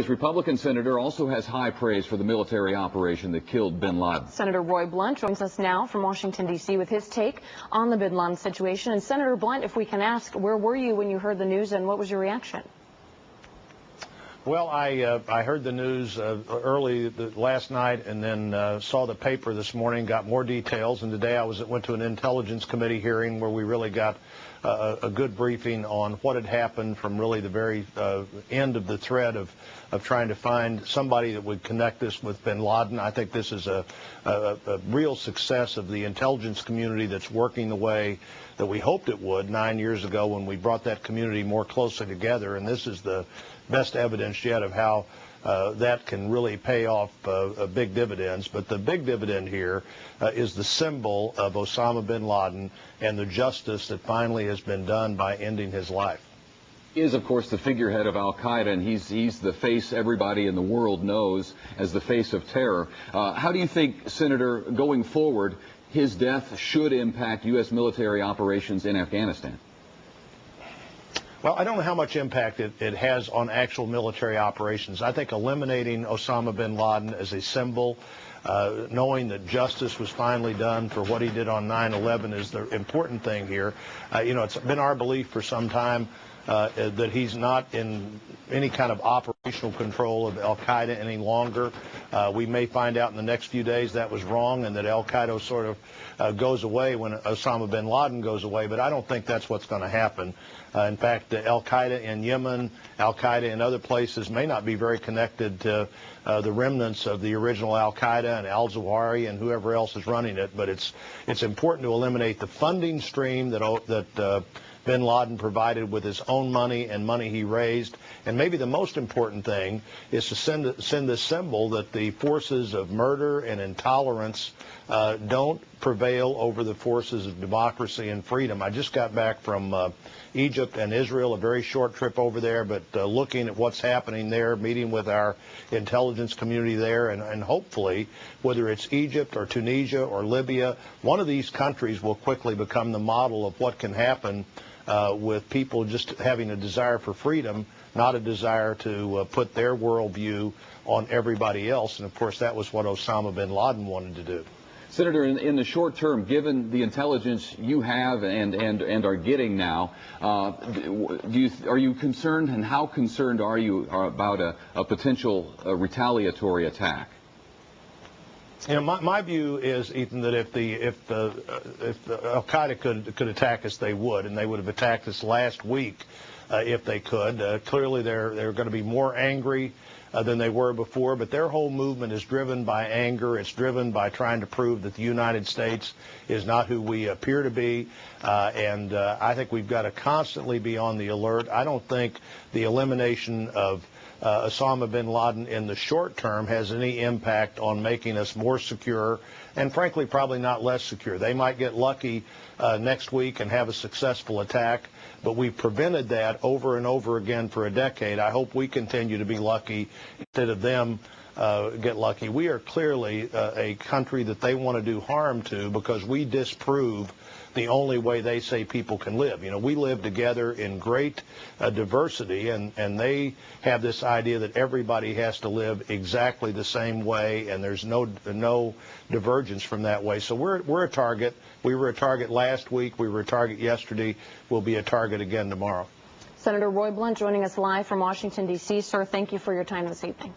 Republican senator also has high praise for the military operation that killed bin Laden. Senator Roy Blunt joins us now from Washington, D.C. with his take on the bin Laden situation. And Senator Blunt, if we can ask, where were you when you heard the news and what was your reaction? Well, I heard the news early last night and then saw the paper this morning, got more details, and today I went to an Intelligence Committee hearing where we really got a good briefing on what had happened from really the very end of the thread of trying to find somebody that would connect this with bin Laden. I think this is a real success of the intelligence community that's working the way that we hoped it would 9 years ago when we brought that community more closely together, and this is the best evidence yet of how that can really pay off big dividends. But the big dividend here is the symbol of Osama bin Laden and the justice that finally has been done by ending his life. He is, of course, the figurehead of al-Qaeda, and he's the face everybody in the world knows as the face of terror. How do you think, Senator, going forward, his death should impact U.S. military operations in Afghanistan? Well, I don't know how much impact it has on actual military operations. I think eliminating Osama bin Laden as a symbol, knowing that justice was finally done for what he did on 9/11 is the important thing here. It's been our belief for some time that he's not in any kind of operational control of al-Qaeda any longer. We may find out in the next few days that was wrong and that al-Qaeda sort of goes away when Osama bin Laden goes away, but I don't think that's what's going to happen. In fact, al-Qaeda in Yemen, al-Qaeda in other places may not be very connected to the remnants of the original al-Qaeda and al-Zawahiri and whoever else is running it, but it's important to eliminate the funding stream that bin Laden provided with his own money and money he raised. And maybe the most important thing is to send this symbol that the forces of murder and intolerance don't prevail over the forces of democracy and freedom. I just got back from Egypt and Israel, a very short trip over there, but looking at what's happening there, meeting with our intelligence community there, and hopefully, whether it's Egypt or Tunisia or Libya, one of these countries will quickly become the model of what can happen with people just having a desire for freedom, not a desire to put their worldview on everybody else. And of course, that was what Osama bin Laden wanted to do. Senator, in the short term, given the intelligence you have and are getting now, are you concerned, and how concerned are you about a potential retaliatory attack? My view is, Ethan, that if al-Qaeda could attack us, they would, and they would have attacked us last week if they could. Clearly, they're going to be more angry than they were before, but their whole movement is driven by anger. It's driven by trying to prove that the United States is not who we appear to be, and I think we've got to constantly be on the alert. I don't think the elimination of Osama bin Laden in the short term has any impact on making us more secure, and frankly probably not less secure. They might get lucky next week and have a successful attack, but we've prevented that over and over again for a decade. I hope we continue to be lucky instead of them get lucky. We are clearly a country that they want to do harm to because we disprove the only way they say people can live. We live together in great diversity, and they have this idea that everybody has to live exactly the same way, and there's no divergence from that way. So we're a target. We were a target last week. We were a target yesterday. We'll be a target again tomorrow. Senator Roy Blunt joining us live from Washington, D.C. Sir, thank you for your time this evening.